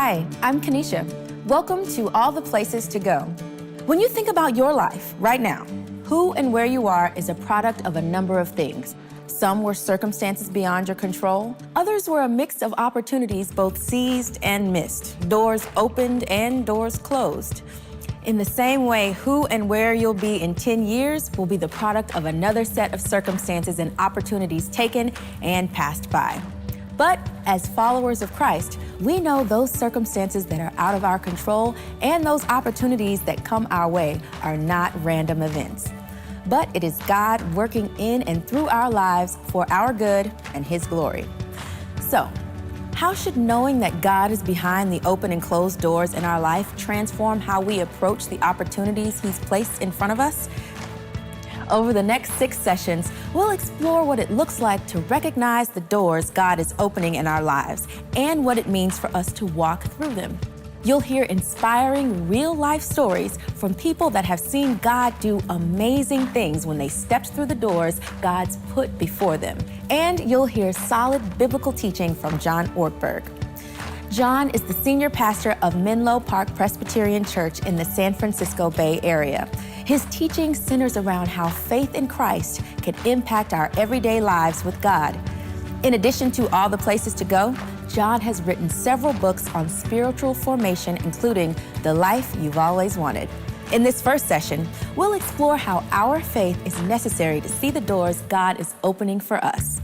Hi, I'm Kanisha. Welcome to All the Places to Go. When you think about your life right now, who and where you are is a product of a number of things. Some were circumstances beyond your control. Others were a mix of opportunities both seized and missed, doors opened and doors closed. In the same way, who and where you'll be in 10 years will be the product of another set of circumstances and opportunities taken and passed by. But as followers of Christ, we know those circumstances that are out of our control and those opportunities that come our way are not random events. But it is God working in and through our lives for our good and His glory. So, how should knowing that God is behind the open and closed doors in our life transform how we approach the opportunities He's placed in front of us? Over the next 6 sessions, we'll explore what it looks like to recognize the doors God is opening in our lives and what it means for us to walk through them. You'll hear inspiring real-life stories from people that have seen God do amazing things when they stepped through the doors God's put before them. And you'll hear solid biblical teaching from John Ortberg. John is the senior pastor of Menlo Park Presbyterian Church in the San Francisco Bay Area. His teaching centers around how faith in Christ can impact our everyday lives with God. In addition to All the Places to Go, John has written several books on spiritual formation, including The Life You've Always Wanted. In this first session, we'll explore how our faith is necessary to see the doors God is opening for us.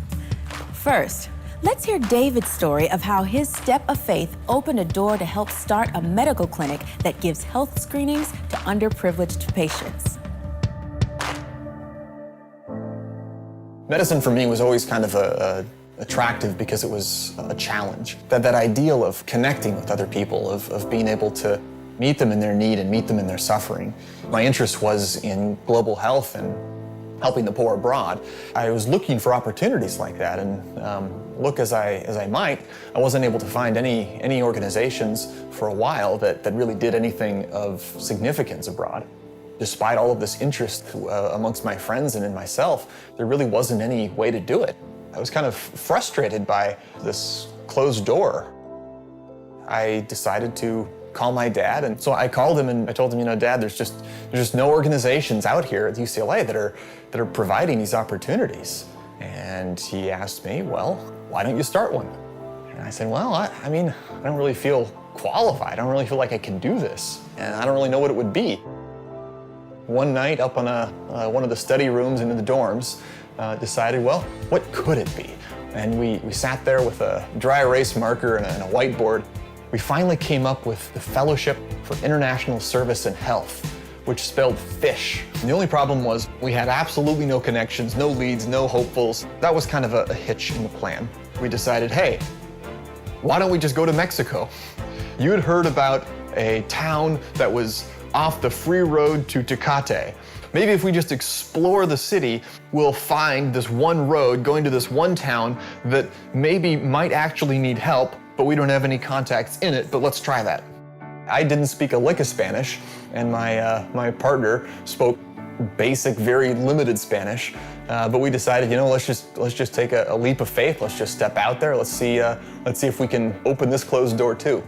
First, let's hear David's story of how his step of faith opened a door to help start a medical clinic that gives health screenings to underprivileged patients. Medicine for me was always kind of attractive because it was a challenge. That ideal of connecting with other people, of being able to meet them in their need and meet them in their suffering. My interest was in global health and helping the poor abroad. I was looking for opportunities like that, and look as I might, I wasn't able to find any organizations for a while that really did anything of significance abroad. Despite all of this interest amongst my friends and in myself, there really wasn't any way to do it. I was kind of frustrated by this closed door. I decided to call my dad, and so I called him and I told him, Dad, there's just no organizations out here at UCLA that are providing these opportunities. And he asked me, well, why don't you start one? And I said, well, I don't really feel qualified. I don't really feel like I can do this, and I don't really know what it would be. One night up on one of the study rooms in the dorms, decided, well, what could it be? And we sat there with a dry erase marker and a whiteboard. We finally came up with the Fellowship for International Service in Health, which spelled FISH. And the only problem was we had absolutely no connections, no leads, no hopefuls. That was kind of a hitch in the plan. We decided, hey, why don't we just go to Mexico? You had heard about a town that was off the free road to Tecate. Maybe if we just explore the city, we'll find this one road going to this one town that maybe might actually need help, but we don't have any contacts in it, but let's try that. I didn't speak a lick of Spanish, and my partner spoke basic, very limited Spanish, but we decided, let's just take a leap of faith. Let's just step out there. Let's see if we can open this closed door too.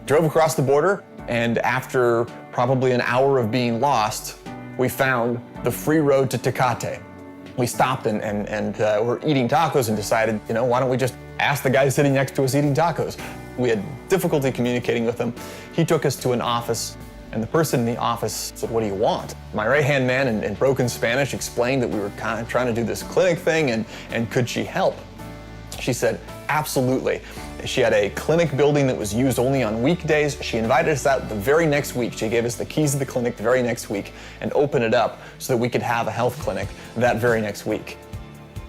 Drove across the border, and after probably an hour of being lost, we found the free road to Tecate. We stopped and were eating tacos and decided, why don't we just ask the guy sitting next to us eating tacos? We had difficulty communicating with him. He took us to an office, and the person in the office said, what do you want? My right-hand man in broken Spanish explained that we were kind of trying to do this clinic thing, and could she help? She said, absolutely. She had a clinic building that was used only on weekdays. She invited us out the very next week. She gave us the keys to the clinic the very next week and opened it up so that we could have a health clinic that very next week.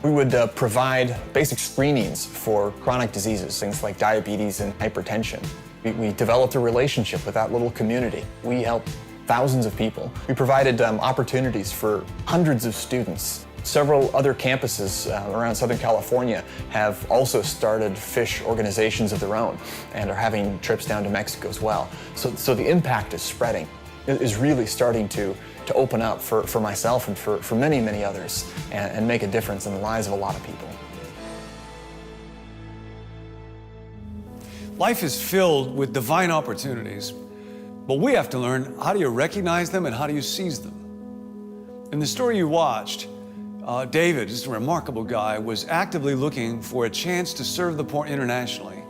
We would provide basic screenings for chronic diseases, things like diabetes and hypertension. We developed a relationship with that little community. We helped thousands of people. We provided opportunities for hundreds of students. Several other campuses around Southern California have also started FISH organizations of their own and are having trips down to Mexico as well. So the impact is spreading. It is really starting to open up for myself and for many, many others and make a difference in the lives of a lot of people. Life is filled with divine opportunities, but we have to learn, how do you recognize them and how do you seize them? In the story you watched, David, just a remarkable guy, was actively looking for a chance to serve the poor internationally.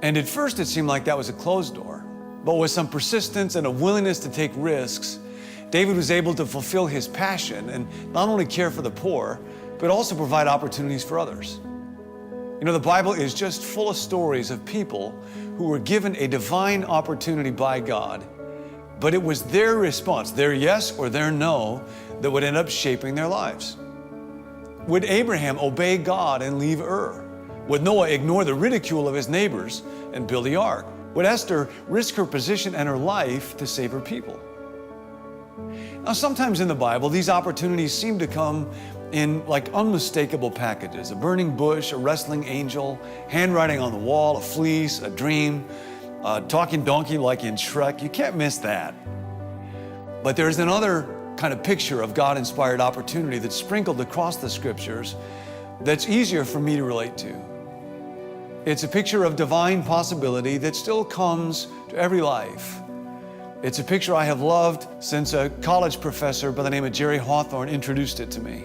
And at first it seemed like that was a closed door. But with some persistence and a willingness to take risks, David was able to fulfill his passion and not only care for the poor, but also provide opportunities for others. You know, the Bible is just full of stories of people who were given a divine opportunity by God, but it was their response, their yes or their no, that would end up shaping their lives. Would Abraham obey God and leave Ur? Would Noah ignore the ridicule of his neighbors and build the ark? Would Esther risk her position and her life to save her people? Now, sometimes in the Bible, these opportunities seem to come in like unmistakable packages: a burning bush, a wrestling angel, handwriting on the wall, a fleece, a dream, a talking donkey like in Shrek. You can't miss that. But there's another kind of picture of God-inspired opportunity that's sprinkled across the scriptures that's easier for me to relate to. It's a picture of divine possibility that still comes to every life. It's a picture I have loved since a college professor by the name of Jerry Hawthorne introduced it to me.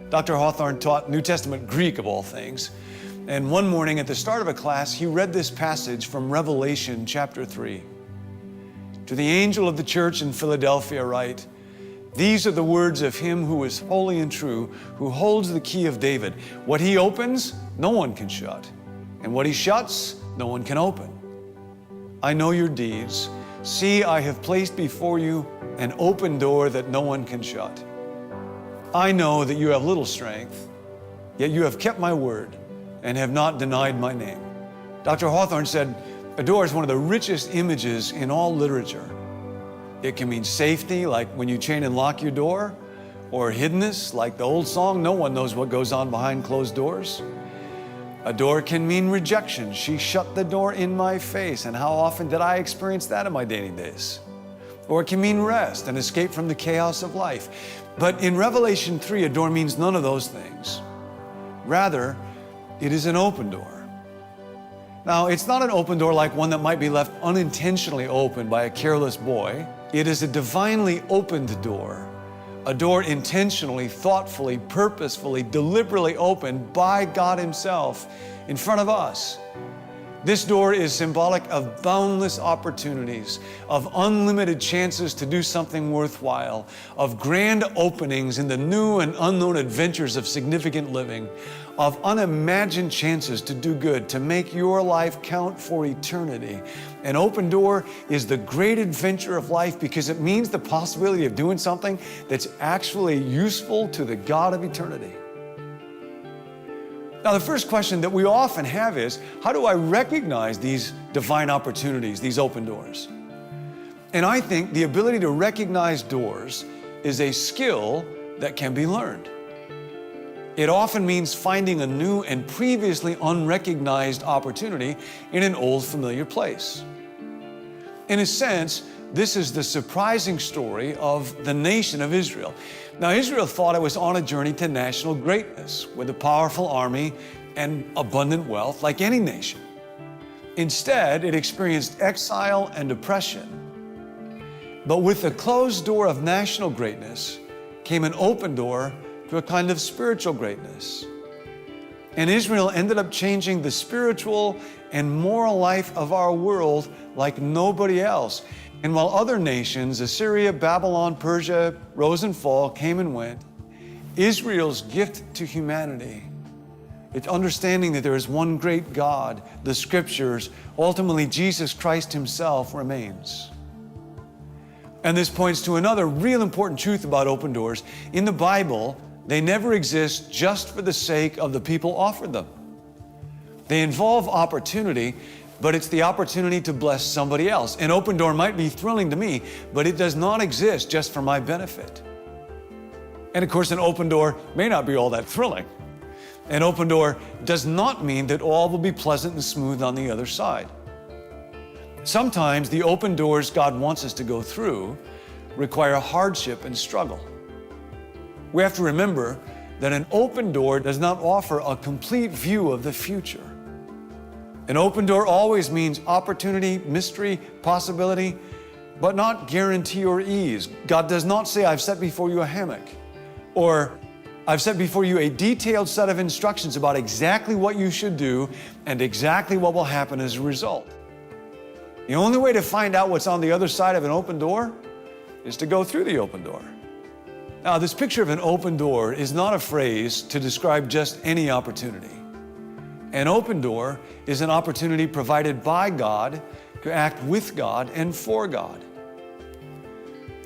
Dr. Hawthorne taught New Testament Greek, of all things. And one morning at the start of a class, he read this passage from Revelation chapter 3. To the angel of the church in Philadelphia write, "These are the words of him who is holy and true, who holds the key of David. What he opens, no one can shut. And what he shuts, no one can open. I know your deeds. See, I have placed before you an open door that no one can shut. I know that you have little strength, yet you have kept my word and have not denied my name." Dr. Hawthorne said, a door is one of the richest images in all literature. It can mean safety, like when you chain and lock your door, or hiddenness, like the old song, "No one knows what goes on behind closed doors." A door can mean rejection. "She shut the door in my face," and how often did I experience that in my dating days? Or it can mean rest and escape from the chaos of life. But in Revelation 3, a door means none of those things. Rather, it is an open door. Now, it's not an open door like one that might be left unintentionally open by a careless boy. It is a divinely opened door, a door intentionally, thoughtfully, purposefully, deliberately opened by God Himself in front of us. This door is symbolic of boundless opportunities, of unlimited chances to do something worthwhile, of grand openings in the new and unknown adventures of significant living, of unimagined chances to do good, to make your life count for eternity. An open door is the great adventure of life because it means the possibility of doing something that's actually useful to the God of eternity. Now, the first question that we often have is, how do I recognize these divine opportunities, these open doors? And I think the ability to recognize doors is a skill that can be learned. It often means finding a new and previously unrecognized opportunity in an old familiar place. In a sense, this is the surprising story of the nation of Israel. Now, Israel thought it was on a journey to national greatness with a powerful army and abundant wealth like any nation. Instead, it experienced exile and oppression. But with the closed door of national greatness came an open door to a kind of spiritual greatness. And Israel ended up changing the spiritual and moral life of our world like nobody else. And while other nations, Assyria, Babylon, Persia, rose and fall, came and went, Israel's gift to humanity, it's understanding that there is one great God, the Scriptures, ultimately Jesus Christ Himself, remains. And this points to another real important truth about open doors. In the Bible, they never exist just for the sake of the people offered them. They involve opportunity, but it's the opportunity to bless somebody else. An open door might be thrilling to me, but it does not exist just for my benefit. And of course, an open door may not be all that thrilling. An open door does not mean that all will be pleasant and smooth on the other side. Sometimes the open doors God wants us to go through require hardship and struggle. We have to remember that an open door does not offer a complete view of the future. An open door always means opportunity, mystery, possibility, but not guarantee or ease. God does not say, I've set before you a hammock, or I've set before you a detailed set of instructions about exactly what you should do and exactly what will happen as a result. The only way to find out what's on the other side of an open door is to go through the open door. Now, this picture of an open door is not a phrase to describe just any opportunity. An open door is an opportunity provided by God to act with God and for God.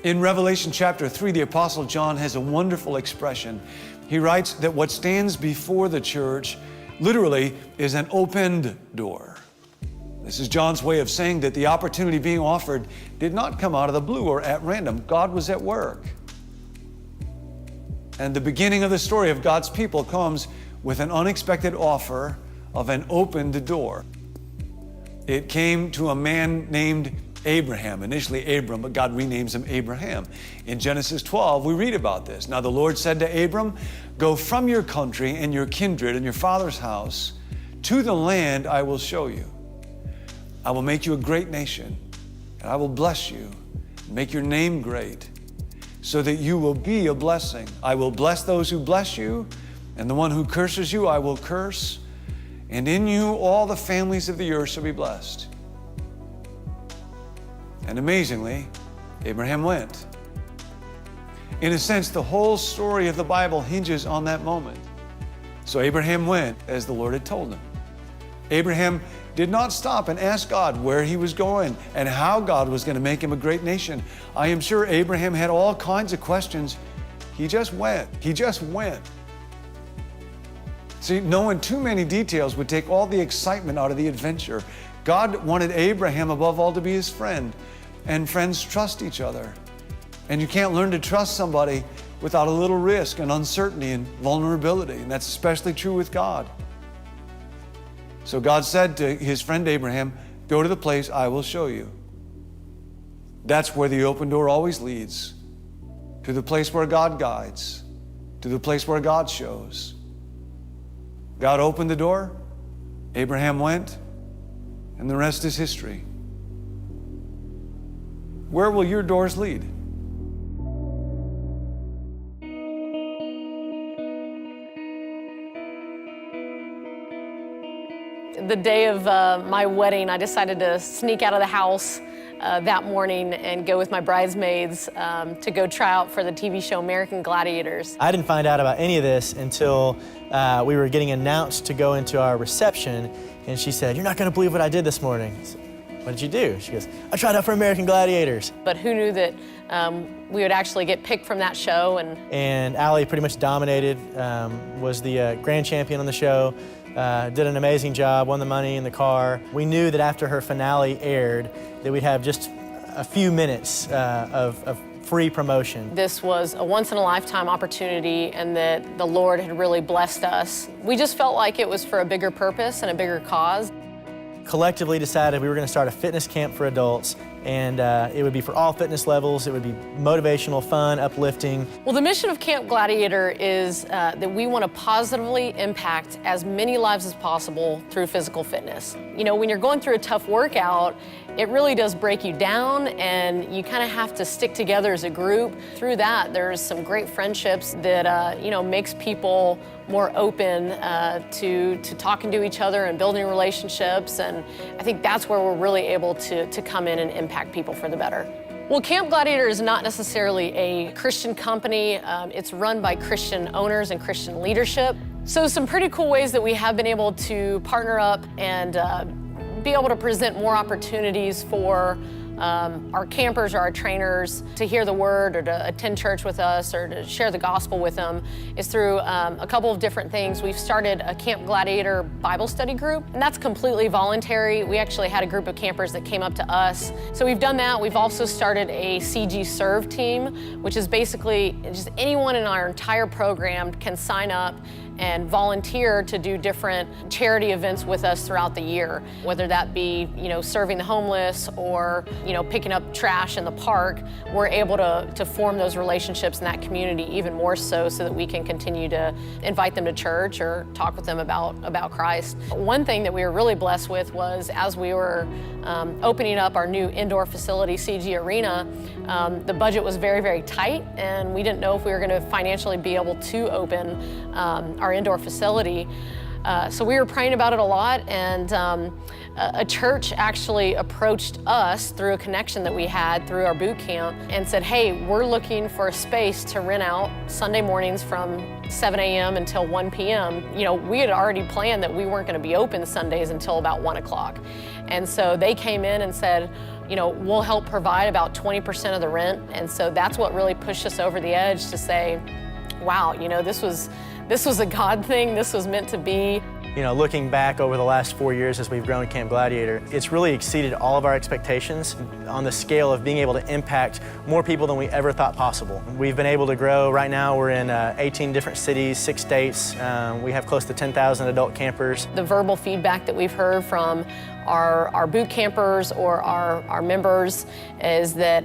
In Revelation chapter 3, the Apostle John has a wonderful expression. He writes that what stands before the church literally is an opened door. This is John's way of saying that the opportunity being offered did not come out of the blue or at random. God was at work. And the beginning of the story of God's people comes with an unexpected offer of an opened door. It came to a man named Abraham, initially Abram, but God renames him Abraham. In Genesis 12, we read about this. Now the Lord said to Abram, go from your country and your kindred and your father's house to the land I will show you. I will make you a great nation, and I will bless you, make your name great, so that you will be a blessing. I will bless those who bless you, and the one who curses you I will curse, and in you all the families of the earth shall be blessed. And amazingly, Abraham went. In a sense, the whole story of the Bible hinges on that moment. So Abraham went as the Lord had told him. Abraham did not stop and ask God where he was going and how God was going to make him a great nation. I am sure Abraham had all kinds of questions. He just went. He just went. See, knowing too many details would take all the excitement out of the adventure. God wanted Abraham above all to be his friend, and friends trust each other. And you can't learn to trust somebody without a little risk and uncertainty and vulnerability, and that's especially true with God. So God said to his friend Abraham, go to the place I will show you. That's where the open door always leads, to the place where God guides, to the place where God shows. God opened the door, Abraham went, and the rest is history. Where will your doors lead? The day of my wedding, I decided to sneak out of the house that morning and go with my bridesmaids to go try out for the TV show American Gladiators. I didn't find out about any of this until we were getting announced to go into our reception, and she said, you're not gonna believe what I did this morning. I said, what did you do? She goes, I tried out for American Gladiators. But who knew that we would actually get picked from that show? And Allie pretty much dominated, was the grand champion on the show, did an amazing job, won the money in the car. We knew that after her finale aired that we'd have just a few minutes of free promotion. This was a once-in-a-lifetime opportunity, and that the Lord had really blessed us. We just felt like it was for a bigger purpose and a bigger cause. Collectively decided we were going to start a fitness camp for adults, and it would be for all fitness levels. It would be motivational, fun, uplifting. Well, the mission of Camp Gladiator is that we want to positively impact as many lives as possible through physical fitness. You know, when you're going through a tough workout, it really does break you down, and you kind of have to stick together as a group. Through that, there's some great friendships that, you know, makes people more open to talking to each other and building relationships. And I think that's where we're really able to come in and impact people for the better. Well, Camp Gladiator is not necessarily a Christian company. It's run by Christian owners and Christian leadership. So some pretty cool ways that we have been able to partner up and be able to present more opportunities for our campers or our trainers to hear the word or to attend church with us or to share the gospel with them is through a couple of different things. We've started a Camp Gladiator Bible study group, and that's completely voluntary. We actually had a group of campers that came up to us. So we've done that. We've also started a CG Serve team, which is basically just anyone in our entire program can sign up and volunteer to do different charity events with us throughout the year, whether that be, you know, serving the homeless or, you picking up trash in the park, we're able to form those relationships in that community even more so that we can continue to invite them to church or talk with them about Christ. One thing that we were really blessed with was as we were opening up our new indoor facility, CG Arena, the budget was very, very tight, and we didn't know if we were going to financially be able to open our indoor facility. So we were praying about it a lot, and a church actually approached us through a connection that we had through our boot camp and said, hey, we're looking for a space to rent out Sunday mornings from 7 a.m. until 1 p.m. We had already planned that we weren't going to be open Sundays until about 1 o'clock. And so they came in and said, we'll help provide about 20% of the rent. And so that's what really pushed us over the edge to say, wow, this was a God thing. This was meant to be. Looking back over the last 4 years as we've grown Camp Gladiator, it's really exceeded all of our expectations on the scale of being able to impact more people than we ever thought possible. We've been able to grow. Right now we're in 18 different cities, 6 states. We have close to 10,000 adult campers. The verbal feedback that we've heard from our boot campers or our members is that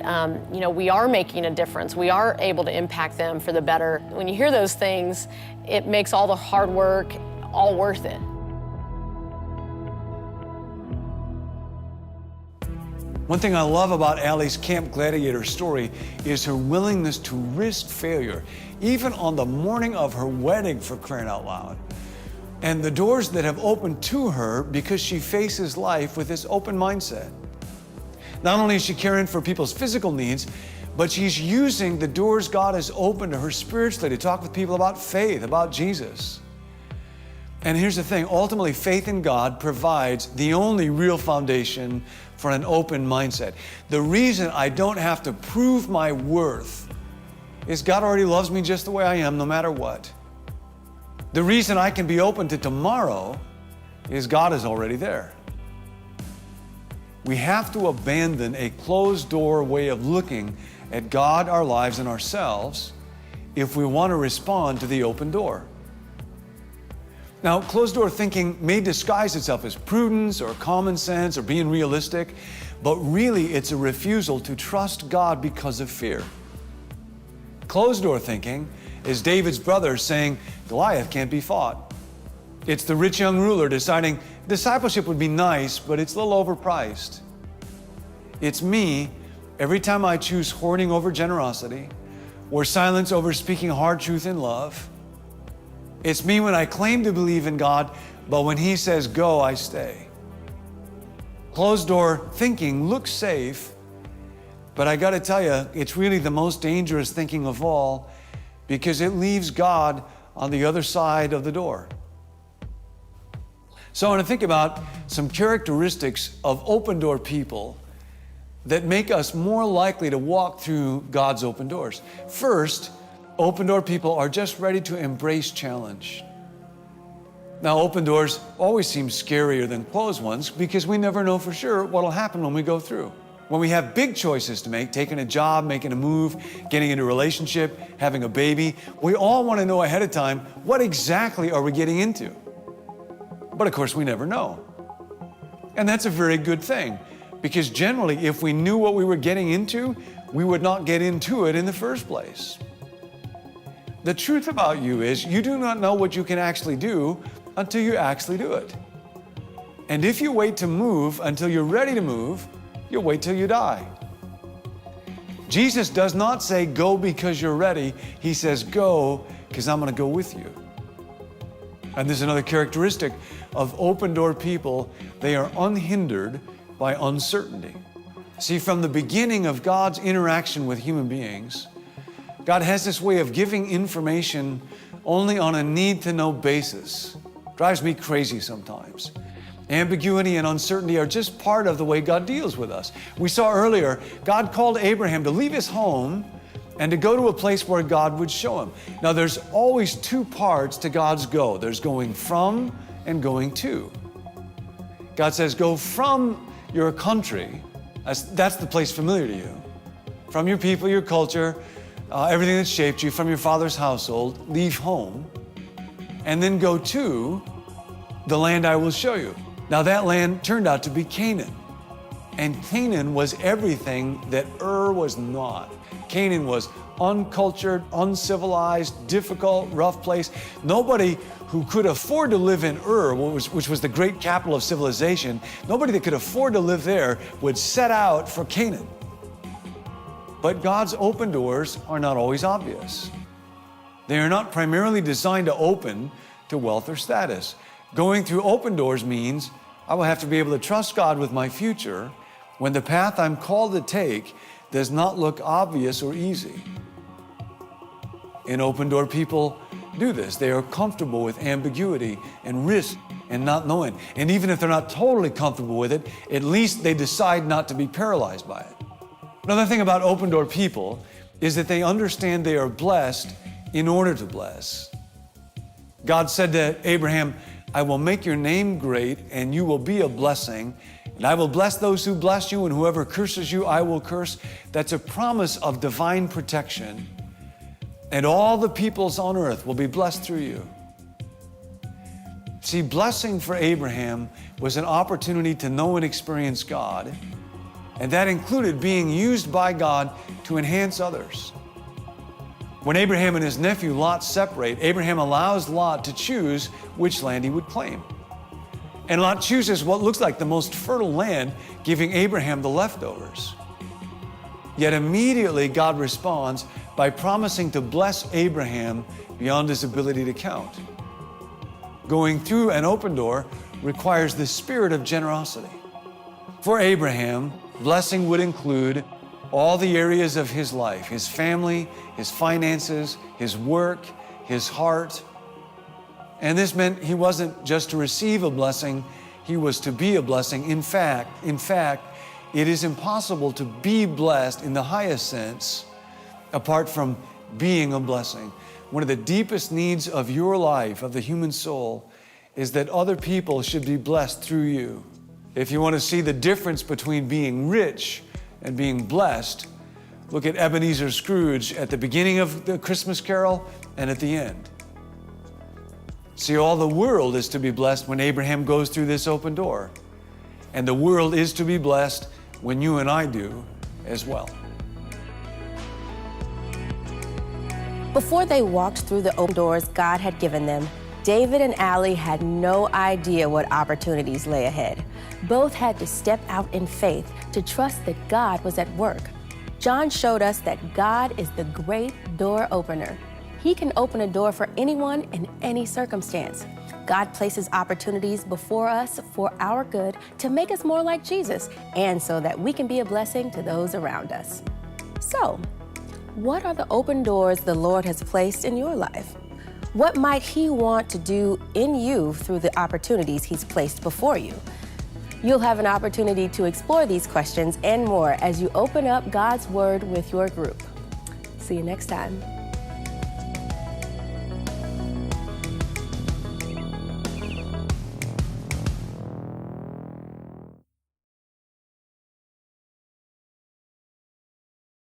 we are making a difference. We are able to impact them for the better. When you hear those things, it makes all the hard work all worth it. One thing I love about Allie's Camp Gladiator story is her willingness to risk failure, even on the morning of her wedding, for crying out loud. And the doors that have opened to her because she faces life with this open mindset. Not only is she caring for people's physical needs, but she's using the doors God has opened to her spiritually to talk with people about faith, about Jesus. And here's the thing, ultimately faith in God provides the only real foundation for an open mindset. The reason I don't have to prove my worth is God already loves me just the way I am, no matter what. The reason I can be open to tomorrow is God is already there. We have to abandon a closed door way of looking at God, our lives, and ourselves if we want to respond to the open door. Now, closed door thinking may disguise itself as prudence or common sense or being realistic, but really it's a refusal to trust God because of fear. Closed door thinking is David's brother saying, Goliath can't be fought. It's the rich young ruler deciding discipleship would be nice, but it's a little overpriced. It's me every time I choose hoarding over generosity or silence over speaking hard truth in love. It's me when I claim to believe in God, but when He says go, I stay. Closed door thinking looks safe, but I got to tell you, it's really the most dangerous thinking of all because it leaves God on the other side of the door. So I want to think about some characteristics of open door people that make us more likely to walk through God's open doors. First, open door people are just ready to embrace challenge. Now, open doors always seem scarier than closed ones because we never know for sure what'll happen when we go through. When we have big choices to make, taking a job, making a move, getting into a relationship, having a baby, we all want to know ahead of time, what exactly are we getting into? But of course, we never know. And that's a very good thing because generally, if we knew what we were getting into, we would not get into it in the first place. The truth about you is you do not know what you can actually do until you actually do it. And if you wait to move until you're ready to move, you'll wait till you die. Jesus does not say go because you're ready. He says go because I'm going to go with you. And there's another characteristic of open door people. They are unhindered by uncertainty. See, from the beginning of God's interaction with human beings, God has this way of giving information only on a need-to-know basis. Drives me crazy sometimes. Ambiguity and uncertainty are just part of the way God deals with us. We saw earlier, God called Abraham to leave his home and to go to a place where God would show him. Now, there's always two parts to God's go. There's going from and going to. God says, go from your country. That's the place familiar to you. From your people, your culture, everything that shaped you, from your father's household, leave home, and then go to the land I will show you. Now that land turned out to be Canaan. And Canaan was everything that Ur was not. Canaan was uncultured, uncivilized, difficult, rough place. Nobody who could afford to live in Ur, which was the great capital of civilization, nobody that could afford to live there would set out for Canaan. But God's open doors are not always obvious. They are not primarily designed to open to wealth or status. Going through open doors means I will have to be able to trust God with my future when the path I'm called to take does not look obvious or easy. And open door people do this. They are comfortable with ambiguity and risk and not knowing. And even if they're not totally comfortable with it, at least they decide not to be paralyzed by it. Another thing about open door people is that they understand they are blessed in order to bless. God said to Abraham, I will make your name great and you will be a blessing. And I will bless those who bless you, and whoever curses you, I will curse. That's a promise of divine protection. And all the peoples on earth will be blessed through you. See, blessing for Abraham was an opportunity to know and experience God. And that included being used by God to enhance others. When Abraham and his nephew Lot separate, Abraham allows Lot to choose which land he would claim. And Lot chooses what looks like the most fertile land, giving Abraham the leftovers. Yet immediately God responds by promising to bless Abraham beyond his ability to count. Going through an open door requires the spirit of generosity. For Abraham, blessing would include all the areas of his life, his family, his finances, his work, his heart. And this meant he wasn't just to receive a blessing, he was to be a blessing. In fact, it is impossible to be blessed in the highest sense apart from being a blessing. One of the deepest needs of your life, of the human soul, is that other people should be blessed through you. If you want to see the difference between being rich and being blessed, look at Ebenezer Scrooge at the beginning of the Christmas Carol and at the end. See, all the world is to be blessed when Abraham goes through this open door. And the world is to be blessed when you and I do as well. Before they walked through the open doors God had given them, David and Allie had no idea what opportunities lay ahead. Both had to step out in faith to trust that God was at work. John showed us that God is the great door opener. He can open a door for anyone in any circumstance. God places opportunities before us for our good to make us more like Jesus and so that we can be a blessing to those around us. So, what are the open doors the Lord has placed in your life? What might He want to do in you through the opportunities He's placed before you? You'll have an opportunity to explore these questions and more as you open up God's Word with your group. See you next time.